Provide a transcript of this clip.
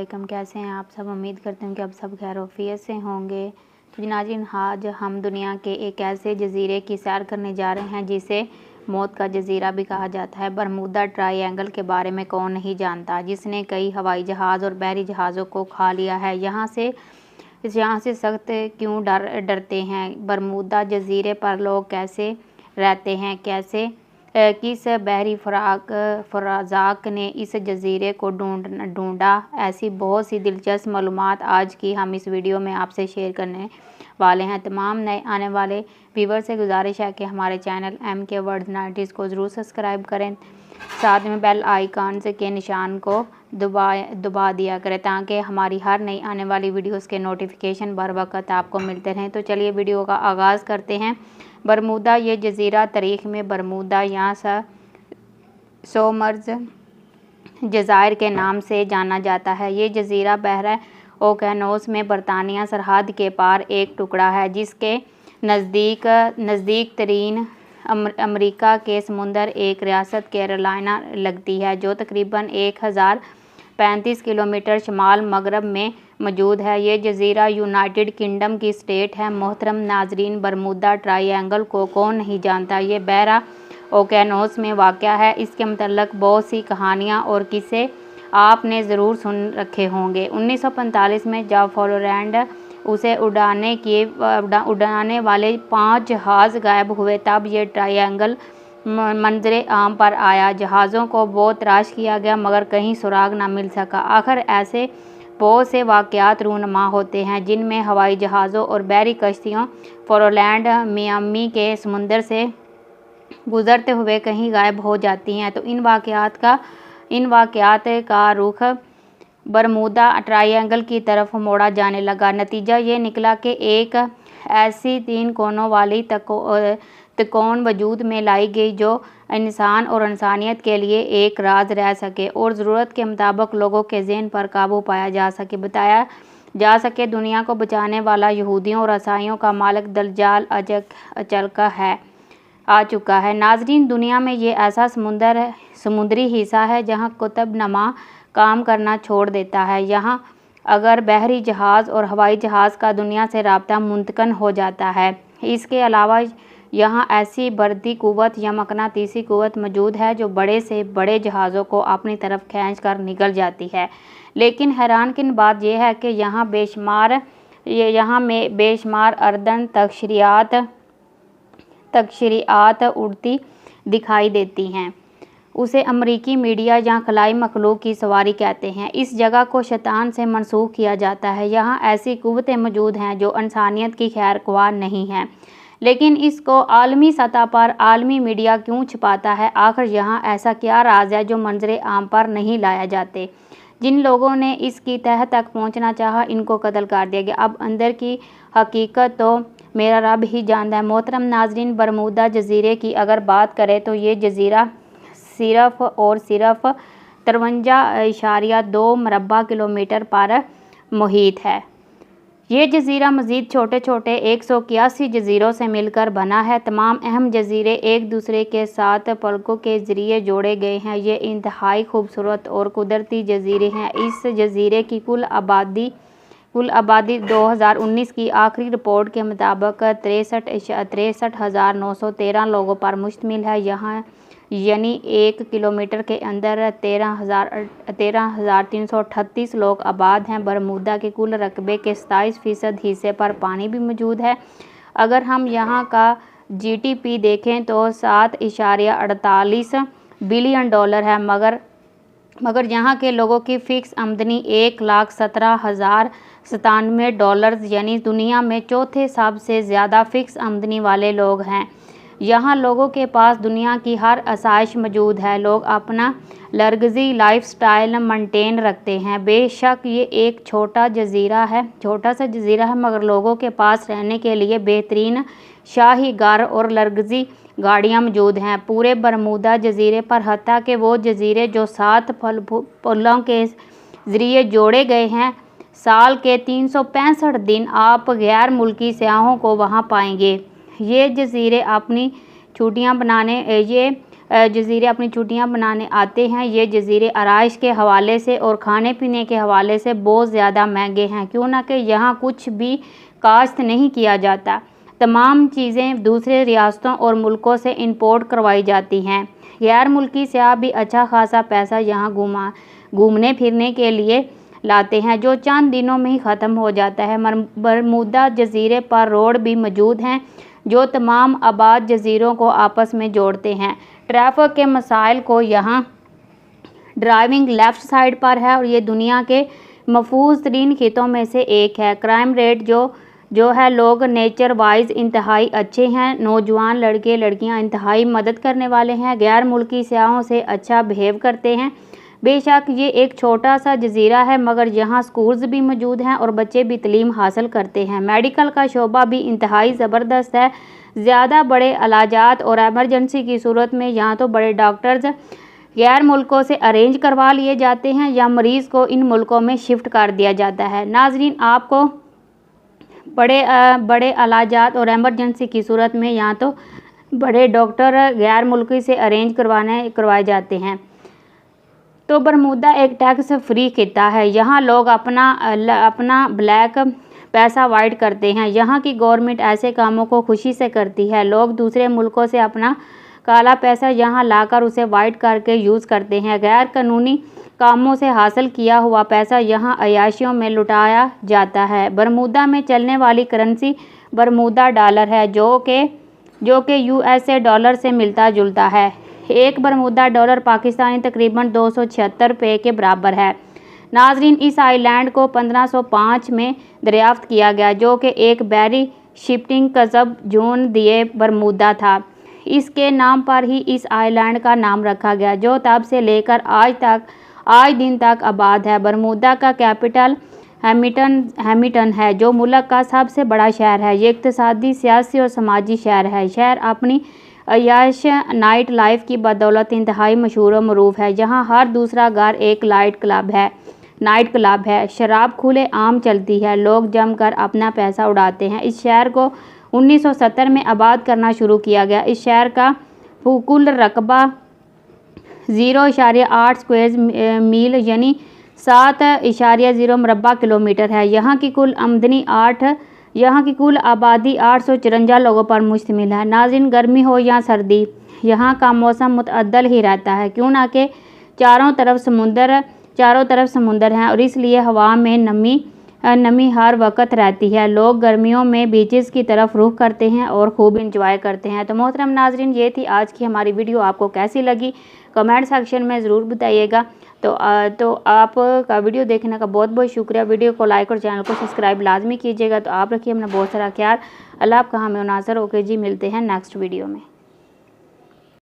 कैसे हैं आप सब। उम्मीद करते हैं कि आप सब खैर-ओ-आफियत से होंगे। तो नाज़रीन, आज हम दुनिया के एक ऐसे जजीरे की सैर करने जा रहे हैं जिसे मौत का जजीरा भी कहा जाता है। बरमूदा ट्रायंगल के बारे में कौन नहीं जानता, जिसने कई हवाई जहाज़ और बहरी जहाज़ों को खा लिया है। यहाँ से सख्त क्यों डरते हैं? बरमूदा जजीरे पर लोग कैसे रहते हैं? किस बहरी फ़राज़ाक ने इस जजीरे को ढूंढा? ऐसी बहुत सी दिलचस्प मालूमात आज की हम इस वीडियो में आपसे शेयर करने वाले हैं। तमाम नए आने वाले व्यूवर से गुजारिश है कि हमारे चैनल MK वर्ल्ड 90s को ज़रूर सब्सक्राइब करें, साथ में बेल आइकन के निशान को दबा दिया करें ताकि हमारी हर नई आने वाली वीडियोस के नोटिफिकेशन बर वक्त आपको मिलते रहें। तो चलिए वीडियो का आगाज़ करते हैं। बरमूदा ये जजीरा तारीख़ में बरमूदा या सोमर्स जज़ायर के नाम से जाना जाता है। ये जजीरा बहरा ओकेयानोस में बरतानिया सरहद के पार एक टुकड़ा है, जिसके नज़दीक तरीन अमेरिका के समुंदर एक रियासत कैरोलिना लगती है, जो तकरीबन 1035 किलोमीटर शमाल मगरब में मौजूद है। ये जजीरा यूनाइटेड किंगडम की स्टेट है। मोहतरम नाजरीन, बरमूदा ट्रायंगल को कौन नहीं जानता। ये बहरा ओकेयानोस में वाक़या है। इसके मतलब बहुत सी कहानियाँ और किस्से आपने ज़रूर सुन रखे होंगे। 1945 में जब फ्लोरिडा उसे उड़ाने वाले 5 जहाज़ गायब हुए, तब ये ट्रायंगल मंजरे आम पर आया। जहाज़ों को बहुत तलाश किया गया मगर कहीं सुराग न मिल सका। आखिर ऐसे बहुत से वाक़यात रूनुमा होते हैं जिनमें हवाई जहाज़ों और बहरी कश्तियाँ फ्लोरिडा मियामी के समुंदर से गुजरते हुए कहीं गायब हो जाती हैं। तो इन वाक़यात का रुख बरमूदा ट्रायंगल की तरफ मोड़ा जाने लगा। नतीजा ये निकला कि एक ऐसी 3 कोनों वाली त्रिकोण वजूद में लाई गई जो इंसान और इंसानियत के लिए एक राज रह सके और ज़रूरत के मुताबिक लोगों के ज़हन पर काबू बताया जा सके। दुनिया को बचाने वाला यहूदियों और ईसाइयों का मालिक दज्जाल आ चुका है। नाजरीन, दुनिया में ये ऐसा समुद्री हिस्सा है जहाँ कुतुबनुमा काम करना छोड़ देता है। यहाँ अगर बहरी जहाज़ और हवाई जहाज़ का दुनिया से राब्ता मुंतकन हो जाता है। इसके अलावा यहाँ ऐसी बरदी क़ुव्वत या मकनातीसी क़ुव्वत मौजूद है जो बड़े से बड़े जहाज़ों को अपनी तरफ खींच कर निकल जाती है। लेकिन हैरानकुन बात यह है कि यहाँ में बेशुमार अर्दन तकशीरात उड़ती दिखाई देती हैं। उसे अमरीकी मीडिया या खलाई मखलूक की सवारी कहते हैं। इस जगह को शैतान से मनसूख किया जाता है। यहाँ ऐसी क़ुव्वतें मौजूद हैं जो इंसानियत की खैर ख्वाह नहीं हैं, लेकिन इसको आलमी सतह पर आलमी मीडिया क्यों छिपाता है? आखिर यहाँ ऐसा क्या राज है जो मंजरे आम पर नहीं लाया जाते? जिन लोगों ने इसकी तह तक पहुँचना चाहा, इनको कत्ल कर दिया गया। अब अंदर की हकीकत तो मेरा रब ही जानता है। मोहतरम नाजरीन, बरमूदा जजीरे की अगर बात करें तो ये जजीरा सिर्फ़ और सिर्फ 53.2 मरबा किलोमीटर पर मुहित है। ये जजीरा मज़ीद छोटे छोटे 181 जजीरों से मिलकर बना है। तमाम अहम जजीरे एक दूसरे के साथ पलकों के ज़रिए जोड़े गए हैं। ये इंतहाई खूबसूरत और कुदरती जजीरे हैं। इस जजीरे की कुल आबादी 2019 की आखिरी रिपोर्ट के मुताबिक 63,913 लोगों पर मुश्तमिल है। यहाँ यानी 1 किलोमीटर के अंदर 13,338 लोग आबाद हैं। बरमूदा के कुल रकबे के 27% हिस्से पर पानी भी मौजूद है। अगर हम यहाँ का GDP देखें तो 7.48 बिलियन डॉलर है, मगर यहाँ के लोगों की फ़िक्स आमदनी 1,17,097 डॉलर, यानी दुनिया में चौथे सबसे ज़्यादा फ़िक्स आमदनी वाले लोग हैं। यहाँ लोगों के पास दुनिया की हर आसाइश मौजूद है। लोग अपना लग्जरी लाइफस्टाइल मेंटेन रखते हैं। बेशक ये एक छोटा सा जजीरा है, मगर लोगों के पास रहने के लिए बेहतरीन शाही घर और लग्जरी गाड़ियाँ मौजूद हैं। पूरे बरमूदा जजीरे पर, हत्ता कि वो जजीरे जो 7 पुलों के ज़रिए जोड़े गए हैं, साल के 365 दिन आप गैर मुल्की सयाहों को वहाँ पाएंगे। ये जजीरे अपनी छुट्टियाँ जज़ीरे अपनी छुट्टियां बनाने आते हैं। ये जज़ीरे आराइश के हवाले से और खाने पीने के हवाले से बहुत ज़्यादा महंगे हैं, क्यों ना कि यहाँ कुछ भी काश्त नहीं किया जाता। तमाम चीज़ें दूसरे रियासतों और मुल्कों से इंपोर्ट करवाई जाती हैं। गैर मुल्की सयाह भी अच्छा खासा पैसा यहाँ घूमने फिरने के लिए लाते हैं, जो चंद दिनों में ही ख़त्म हो जाता है। बरमूदा जज़ीरे पर रोड भी मौजूद हैं जो तमाम आबाद जज़ीरों को आपस में जोड़ते हैं। ट्रैफिक के मसाइल को यहाँ ड्राइविंग लेफ़्ट साइड पर है और ये दुनिया के महफूज तरीन खितों में से एक है। क्राइम रेट जो है, लोग नेचर वाइज इंतहाई अच्छे हैं। नौजवान लड़के लड़कियां इंतहाई मदद करने वाले हैं। गैर मुल्की सयाहों से अच्छा बिहेव करते हैं। बेशक ये एक छोटा सा जज़ीरा है, मगर यहाँ स्कूल्स भी मौजूद हैं और बच्चे भी तालीम हासिल करते हैं। मेडिकल का शोबा भी इंतहाई ज़बरदस्त है। ज़्यादा बड़े इलाजात और एमरजेंसी की सूरत में यहाँ तो बड़े डॉक्टर्स गैर मुल्कों से अरेंज करवा लिए जाते हैं या मरीज़ को इन मुल्कों में शिफ्ट कर दिया जाता है। नाजरीन, आपको बड़े इलाजात और एमरजेंसी की सूरत में यहाँ तो बड़े डॉक्टर गैर मुल्की से अरेंज करवाए जाते हैं। तो बरमूदा एक टैक्स फ्री खिता है। यहाँ लोग अपना ब्लैक पैसा वाइट करते हैं। यहाँ की गवर्नमेंट ऐसे कामों को खुशी से करती है। लोग दूसरे मुल्कों से अपना काला पैसा यहाँ लाकर उसे वाइट करके यूज़ करते हैं। गैर कानूनी कामों से हासिल किया हुआ पैसा यहाँ अयाशियों में लुटाया जाता है। बरमूदा में चलने वाली करेंसी बरमूदा डॉलर है, जो कि USA डॉलर से मिलता जुलता है। एक बरमूदा डॉलर पाकिस्तानी तकरीबन 276 रुपये के बराबर है। नाजरीन, इस आइलैंड को 1505 में दरियाफ्त किया गया, जो कि एक बहरी शिपिंग कस्ब जून दिए बरमूदा था। इसके नाम पर ही इस आइलैंड का नाम रखा गया, जो तब से लेकर आज दिन तक आबाद है। बरमूदा का कैपिटल हैमिल्टन है, जो मुल्क का सबसे बड़ा शहर है। ये इक़्तिसादी, सियासी और समाजी शहर है। शहर अपनी अयाश नाइट लाइफ की बदौलत इंतहाई मशहूर और मरूफ है। यहाँ हर दूसरा घर एक नाइट क्लब है। शराब खुले आम चलती है। लोग जमकर अपना पैसा उड़ाते हैं। इस शहर को 1970 में आबाद करना शुरू किया गया। इस शहर का कुल रकबा 0.8 स्क्वायर मील यानी 7.0 मरबा किलोमीटर है। यहाँ की कुल आबादी 854 लोगों पर मुश्तमिल है। नाज़रीन, गर्मी हो या सर्दी, यहाँ का मौसम मुतअद्दिल ही रहता है, क्यों ना कि चारों तरफ समुंदर हैं और इसलिए हवा में नमी हर वक्त रहती है। लोग गर्मियों में बीचेस की तरफ रुख करते हैं और खूब इंजॉय करते हैं। तो मोहतरम नाजरीन, ये थी आज की हमारी वीडियो। आपको कैसी लगी कमेंट सेक्शन में ज़रूर बताइएगा। तो आपका वीडियो देखने का बहुत बहुत शुक्रिया। वीडियो को लाइक और चैनल को सब्सक्राइब लाजमी कीजिएगा। तो आप रखिए अपना बहुत सारा ख्याल। अल्लाह आपका हमें नाज़र ओके जी, मिलते हैं नेक्स्ट वीडियो में।